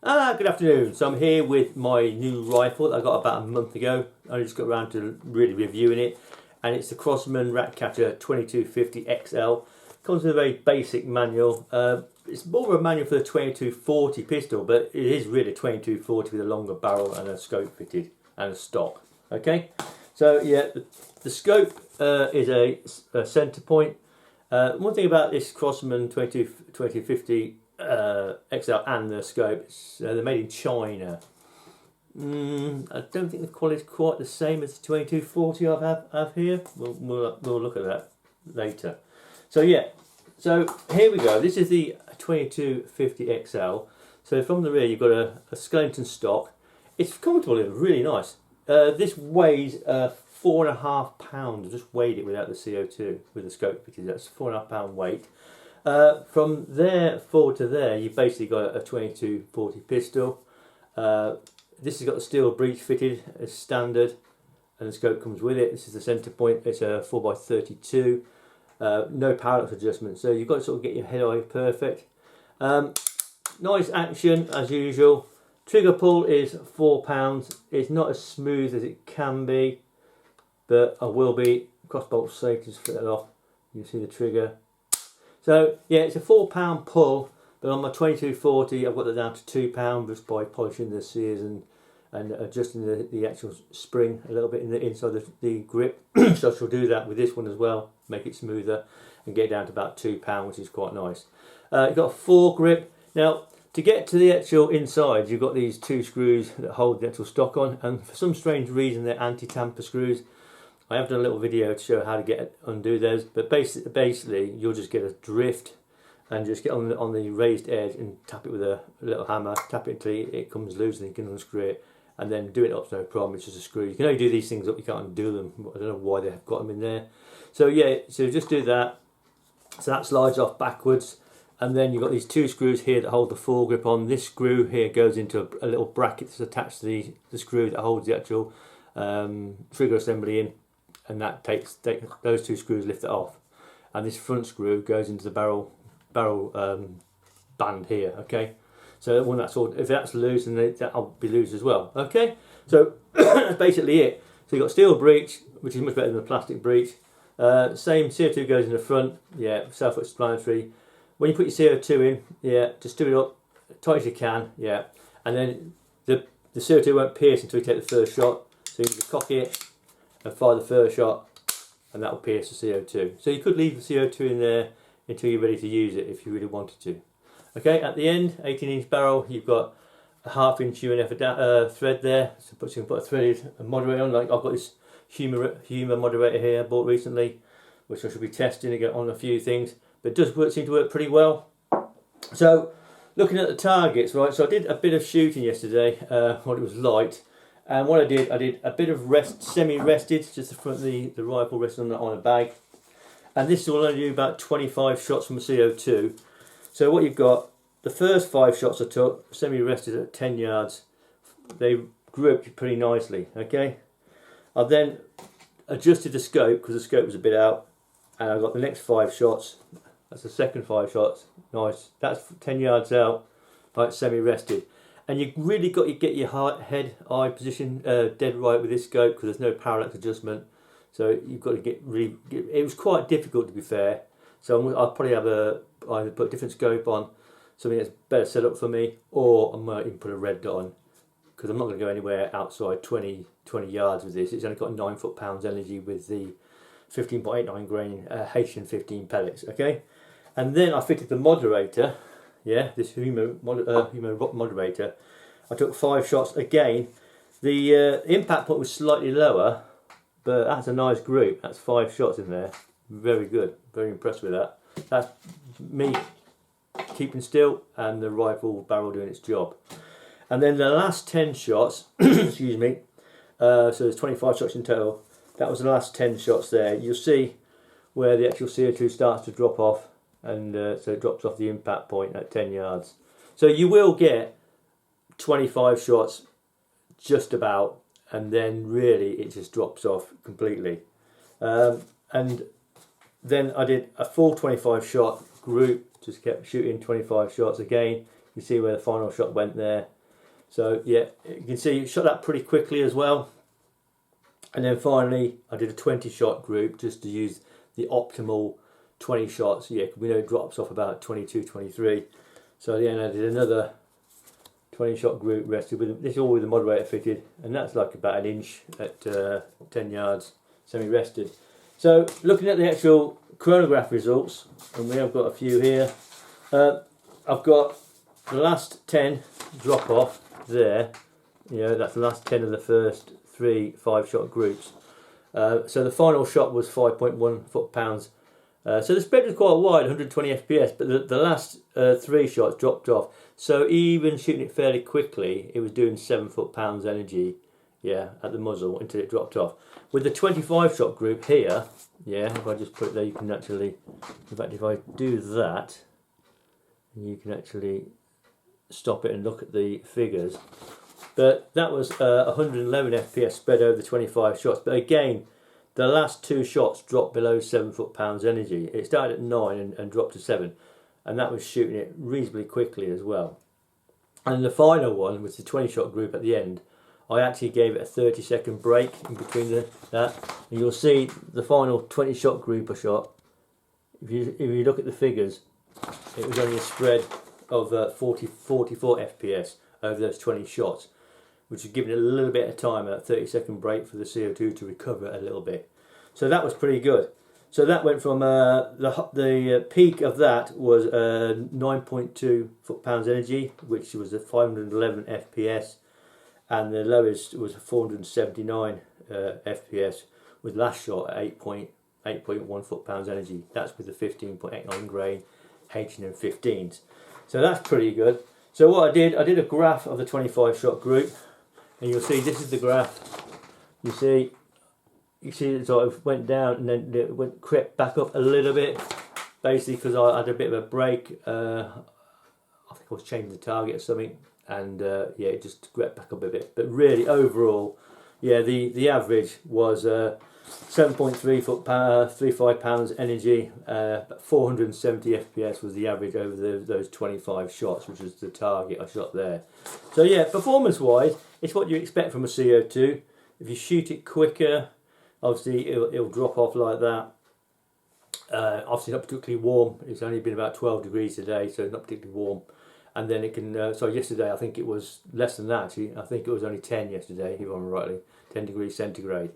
Good afternoon. So I'm here with my new rifle that I got about a month ago. I just got around to really reviewing it, and it's the Crosman Ratcatcher 2250Xl. Comes with a very basic manual. It's more of a manual for the 2240 pistol, but it is really a 2240 with a longer barrel and a scope fitted and a stock. Okay, so yeah, the scope is a centre point. One thing about this Crosman 2250 XL and the scope, they're made in China. I don't think the quality is quite the same as the 2240 I have here. We'll look at that later. So yeah, so here we go. This is the 2250 XL. So from the rear you've got a skeleton stock. It's comfortable and really nice. This weighs 4.5 pounds. I just weighed it without the CO2 with the scope fitted. That's 4.5 pound weight. From there forward to there, you've basically got a 2240 pistol. This has got the steel breech fitted as standard, and the scope comes with it. This is the centre point. It's a 4x32. No parallax adjustment, so you've got to sort of get your head-eye perfect. Nice action as usual. Trigger pull is £4. It's not as smooth as it can be, but I will be. Crossbolt safe, just flip that off. You can see the trigger. So yeah, it's a £4 pull, but on my 2240 I've got that down to £2 just by polishing the sears and adjusting the actual spring a little bit in the inside of the grip. So I shall do that with this one as well, make it smoother and get it down to about £2, which is quite nice. You've got a foregrip. Now to get to the actual inside, you've got these two screws that hold the actual stock on, and for some strange reason they're anti-tamper screws. I have done a little video to show how to undo those, but basically you'll just get a drift and just get on the raised edge and tap it with a little hammer, tap it until it comes loose and you can unscrew it, and then do it up's no problem. It's just a screw. You can only do these things up, you can't undo them. I don't know why they have got them in there. So yeah, so just do that. So that slides off backwards, and then you've got these two screws here that hold the foregrip on. This screw here goes into a little bracket that's attached to the screw that holds the actual trigger assembly in. And that takes those two screws, lift it off, and this front screw goes into the barrel band here. Okay, so when if that's loose, then that'll be loose as well. Okay, so that's basically it. So you've got steel breech, which is much better than the plastic breech. Same CO2 goes in the front. Yeah, self-explanatory. When you put your CO2 in, yeah, just do it up tight as you can. Yeah, and then the CO2 won't pierce until you take the first shot. So you just cock it and fire the first shot, and that will pierce the CO2. So you could leave the CO2 in there until you're ready to use it if you really wanted to. Okay, at the end, 18-inch barrel, you've got a 1/2 inch UNF thread there, so you can put a threaded moderator on. Like I've got this humour moderator here I bought recently, which I should be testing to get on a few things, but it does seem to work pretty well. So looking at the targets, right, so I did a bit of shooting yesterday when it was light. And what I did a bit of semi-rested, just the front of the rifle resting on a bag. And this will only do about 25 shots from a CO2. So what you've got, the first 5 shots I took, semi-rested at 10 yards, they grouped pretty nicely, okay? I've then adjusted the scope, because the scope was a bit out, and I got the next 5 shots, that's the second 5 shots, nice. That's 10 yards out, like semi-rested. And you really got to get your head-eye position dead right with this scope, because there's no parallax adjustment. So you've got to get really. It was quite difficult, to be fair. So I'll probably have either put a different scope on, something that's better set up for me, or I might even put a red dot on, because I'm not going to go anywhere outside 20 yards with this. It's only got 9 foot-pounds energy with the 15.89 grain H15 pellets. Okay, and then I fitted the moderator. Yeah, this humour moderator. I took 5 shots again. The impact point was slightly lower, but that's a nice group. That's 5 shots in there. Very good. Very impressed with that. That's me keeping still and the rifle barrel doing its job. And then the last 10 shots, excuse me, so there's 25 shots in total. That was the last 10 shots there. You'll see where the actual CO2 starts to drop off. And so it drops off the impact point at 10 yards. So you will get 25 shots just about, and then really it just drops off completely. And then I did a full 25 shot group, just kept shooting 25 shots again. You see where the final shot went there. So yeah, you can see it shot that pretty quickly as well. And then finally I did a 20 shot group just to use the optimal 20 shots. Yeah, we know it drops off about 22, 23. So then I did another 20 shot group, rested with this, all with the moderator fitted, and that's like about an inch at 10 yards semi-rested. So looking at the actual chronograph results, and we have got a few here. I've got the last 10 drop off there. You know, that's the last 10 of the first 3 5-shot groups. So the final shot was 5.1 foot-pounds. So the spread was quite wide, 120 FPS, but the last 3 shots dropped off. So even shooting it fairly quickly, it was doing 7 foot-pounds energy, yeah, at the muzzle until it dropped off. With the 25-shot group here, yeah, if I just put it there, you can actually, in fact, if I do that, you can actually stop it and look at the figures. But that was 111 FPS spread over the 25 shots. But again, the last 2 shots dropped below 7 foot-pounds energy. It started at 9 and dropped to 7. And that was shooting it reasonably quickly as well. And the final one, was the 20-shot group at the end, I actually gave it a 30-second break in between that. And you'll see the final 20-shot group I shot. If you look at the figures, it was only a spread of 44 FPS over those 20 shots, which is giving it a little bit of time, a 30-second break for the CO2 to recover a little bit. So that was pretty good. So that went from the peak of that was 9.2 foot-pounds energy, which was at 511 FPS, and the lowest was 479 FPS, with last shot at 8.1 foot-pounds energy. That's with the 15.89 grain H&M15s. So that's pretty good. So what I did a graph of the 25-shot group, and you'll see this is the graph. You see it sort of went down and then it crept back up a little bit, basically because I had a bit of a break. I think I was changing the target or something, and yeah, it just crept back up a bit. But really, overall, yeah, the average was 7.35 pounds energy, 470 FPS was the average over those 25 shots, which was the target I shot there. So yeah, performance-wise, it's what you expect from a CO2. If you shoot it quicker, obviously it'll drop off like that. Obviously not particularly warm. It's only been about 12 degrees today, so not particularly warm. And then it can, so yesterday I think it was less than that actually. I think it was only 10 yesterday, if I remember rightly, 10 degrees centigrade.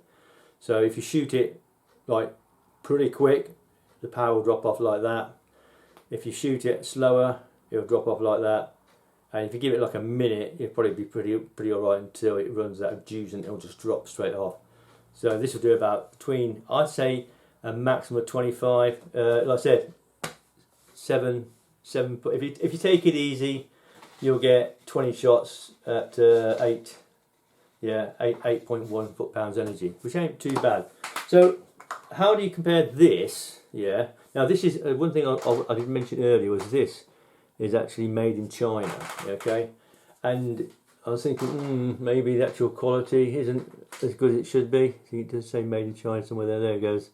So if you shoot it like pretty quick, the power will drop off like that. If you shoot it slower, it'll drop off like that. And if you give it like a minute, it'll probably be pretty alright until it runs out of juice and it'll just drop straight off. So this will do about between, I'd say, a maximum of 25. Like I said, 7. If you take it easy, you'll get 20 shots at 8.1 foot-pounds energy, which ain't too bad. So how do you compare this? Yeah. Now this is one thing I didn't mention earlier, was this is actually made in China. Okay, and I was thinking maybe the actual quality isn't as good as it should be. See, it does say made in China somewhere there. There it goes,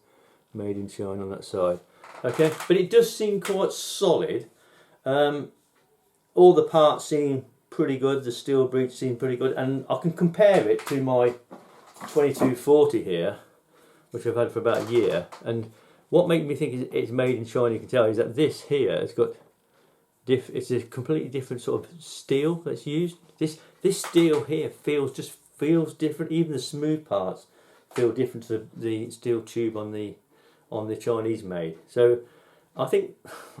made in China on that side. Okay, but it does seem quite solid. All the parts seem pretty good. The steel breech seemed pretty good, and I can compare it to my 2240 here, which I've had for about a year. And what made me think it's made in China, you can tell, is that this here has got it's a completely different sort of steel that's used. This steel here feels different. Even the smooth parts feel different to the steel tube on the Chinese made. So I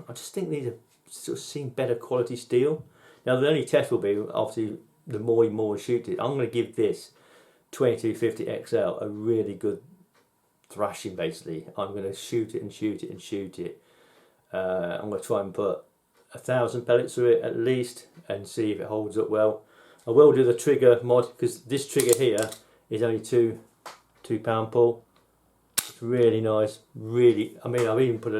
just think these are sort of seem better quality steel. Now the only test will be obviously the more you shoot it. I'm going to give this 2250XL a really good thrashing. Basically, I'm going to shoot it and shoot it and shoot it. I'm going to try and put 1,000 pellets through it at least and see if it holds up well. I will do the trigger mod because this trigger here is only two pound pull. It's really nice. Really, I mean, I've even put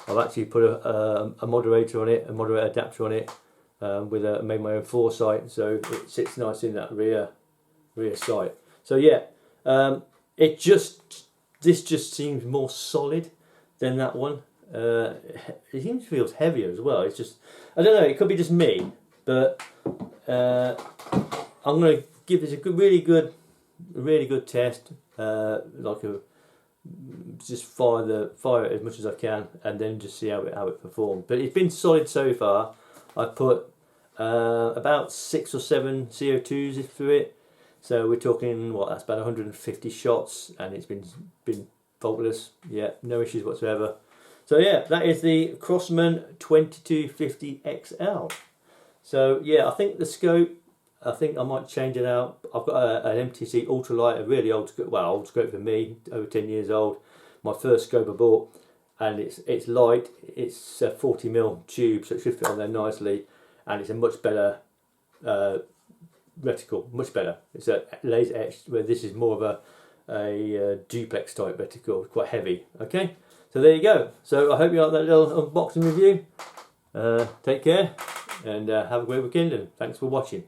I've actually put a moderator on it, a moderator adapter on it, made my own foresight, so it sits nice in that rear sight. So yeah, this just seems more solid than that one. It even feels heavier as well. It's just, I don't know, it could be just me, But I'm going to give this a really good test. Just fire it as much as I can, and then just see how it performs. But it's been solid so far. I've put about 6 or 7 CO2s through it, so we're talking that's about 150 shots, and it's been faultless. Yeah, no issues whatsoever. So yeah, that is the Crosman 2250XL. So yeah, I think the scope, I think I might change it out. I've got an MTC ultralight, a really old scope, old scope for me, over 10 years old. My first scope I bought, and it's light. It's a 40mm tube, so it should fit on there nicely, and it's a much better reticle, much better. It's a laser etched, where this is more of a duplex type reticle, quite heavy. Okay, so there you go. So I hope you like that little unboxing review. Take care, and have a great weekend, and thanks for watching.